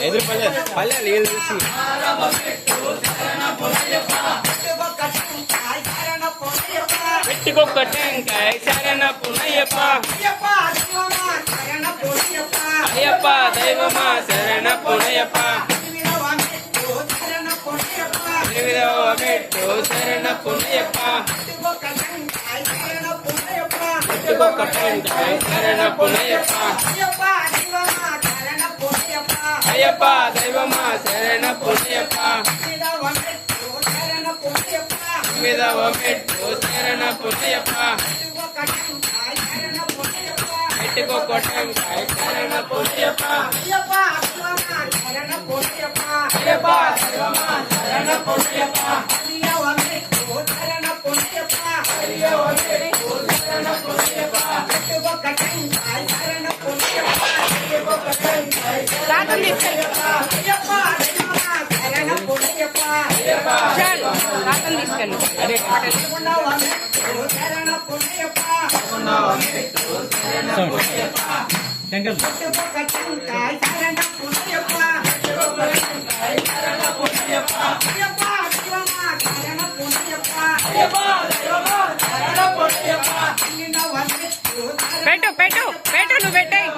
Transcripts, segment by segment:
ఎదురు పల్లె లేదు చూసి పెట్టుకొక్క టెంకాయ శరణ పునయ్యప్ప అయ్యప్ప దైవమా శరణ పునయ్యప్ప మెట్టు శరణ పునయ్యప్ప పెట్టుకొక్క టెంకాయ శరణ పునయ్యప్ప అయ్యప్ప దైవమా శరణ పునయ్యప్ప విధవ మెట్టు శరణ పునయ్యప్ప పెట్టుకొక్క టెంకాయ శరణ పునయ్యప్ప అయ్యప్ప దైవమా శరణ పునయ్యప్ప రాతం తీసుకెళ్ళి పెట్టు పెట్టు పెట్టు నువ్వు పెట్టాయి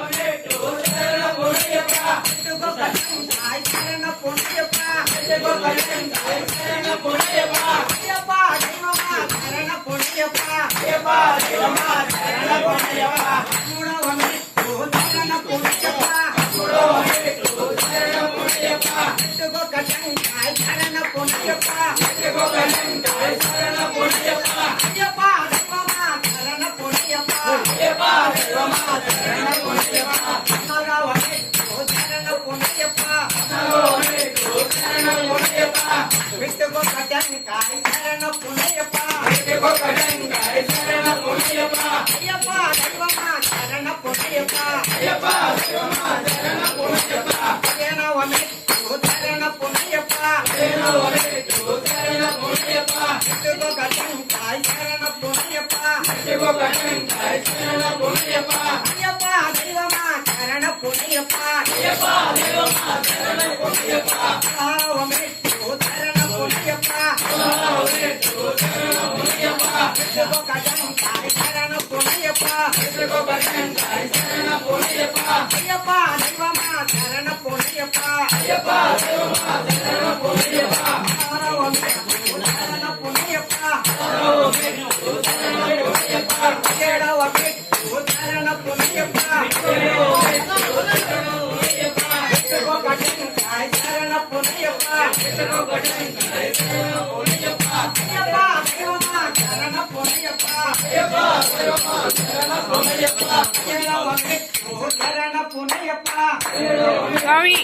స్వామి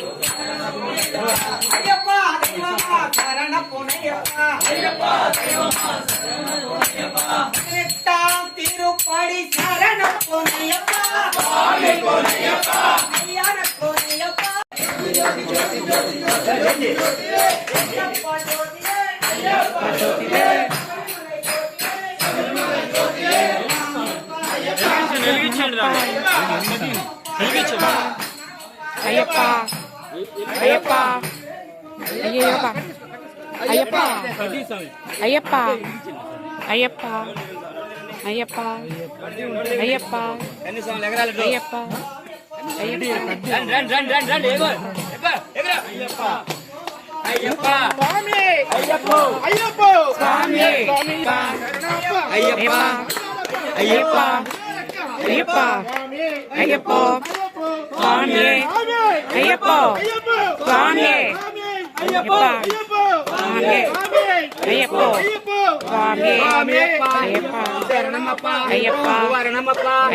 తిరుపడి శరణ పునయ్యప్ప అయ్యప్ప అయ్యప్ప అయ్యప్ప అయ్యప్ప అయ్యప్ప అయ్యప్ప అయ్యప్ప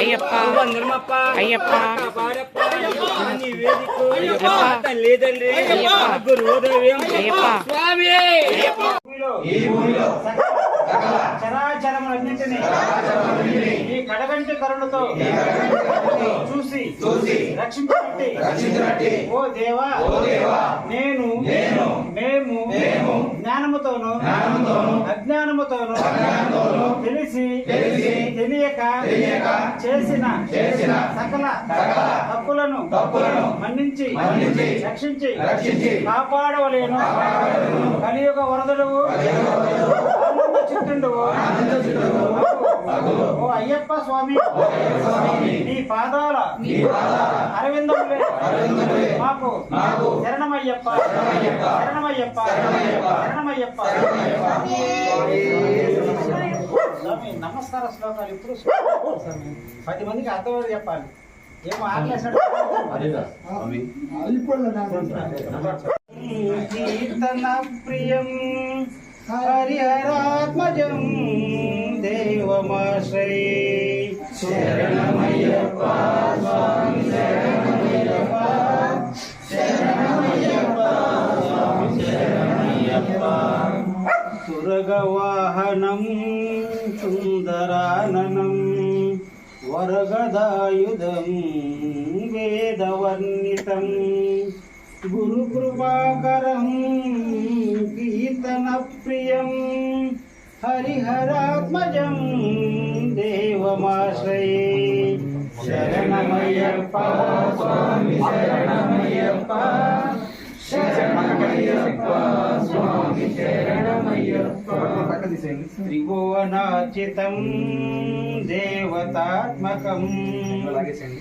అయ్యప్ప అయ్యప్ప చరాచరములన్నింటినీ ఈ కడగంటి కరుణతో చూసి రక్షించినట్టి ఓ దేవా నేను మేము జ్ఞానముతోను అజ్ఞానముతోను తెలిసి తెలియక చేసిన సకల తప్పులను మన్నించి రక్షించి కాపాడవలేను. కలియుగ వరదలువు చిత్తుండువు ఓ అయ్యప్ప స్వామి, నీ పాదాల అరవిందములే మాకు శరణమయ్యప్ప శరణమయ్యప్ప శరణమయ్యప్ప. నమస్కార శ్లోకాలు ఇప్పుడు 10 మందికి అర్థం చెప్పాలి. ఏమో ఆకలేసాడు. కీర్తన ప్రియం హరిహరాత్మజం దేవమాశ్రయే శరణమయ్యప్ప స్వామి శరణమయ్యప్ప శరణమయ్యప్ప స్వామి శరణమయ్యప్ప. సురగవాహనం సుందరాననం వరగదాయుధం వేదవర్ణితం గురుకృపాకరం కీర్తన ప్రియం హరిహరాత్మజం దేవమాశ్రయే శరణమయ్యప్ప స్వామి శరణమయ్యప్ప శరణమయ్యప్ప స్వామి శరణమయ్యప్ప. త్రిభువనాచితం దేవతాత్మకం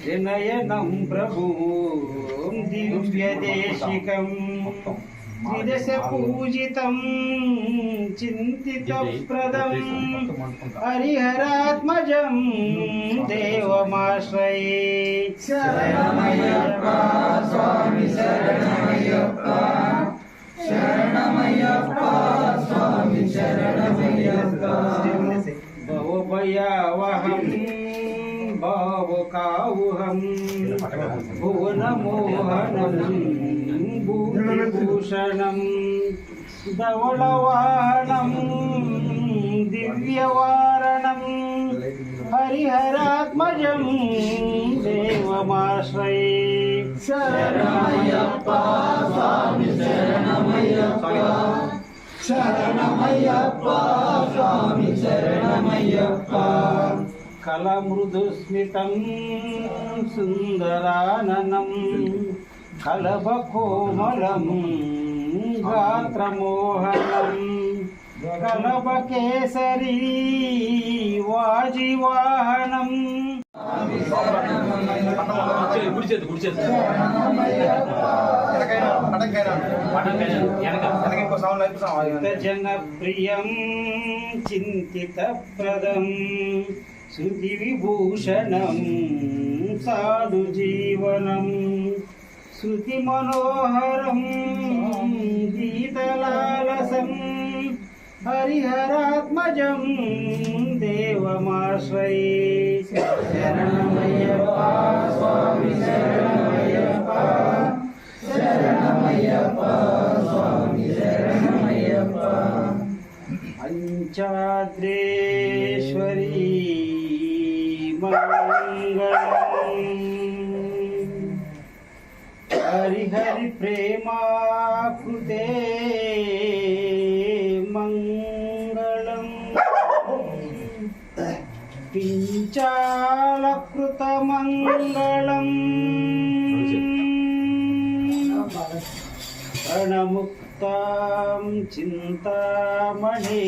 వినయనం ప్రభుం దివ్యదేశికం త్రిదశ పూజితం చింతితప్రదం హరిహరాత్మజం దేవమాశ్రయే శరణమయ్యప్ప స్వామి శరణమయ్యప్ప శరణమయ్యప్ప స్వామి శరణమయ్యప్ప. భవభయావహం భావుకావుహం భువనమోహనం భూషణం ధవళవాహనం దివ్యవారణం హరిహరాత్మజం దేవమాశ్రయే శరణమయ్యప్ప స్వామి శరణమయ్యప్ప శరణమయ్యప్ప స్వామి శరణమయ్యప్ప. కలమృదుస్మితం సుందరాననం కలభకోమలం గాత్రమోహనం కలభకేసరీ వాజివాహనం జనప్రియం చింతితప్రదం శృతి విభూషణం సాధు జీవనం శృతి మనోహరం గీతలాలసం హరిహరాత్మజం దేవమాశ్రయే శరణమయ్యప్ప స్వామి శరణమయ్యప్ప శరణమయ్యప్ప స్వామి శరణమయ్యప్ప. పంచాద్రేశ్వరీ మంగళం హరిహరి ప్రేమాకృతే మంగళం పించాలకృత మంగళం చింతామణి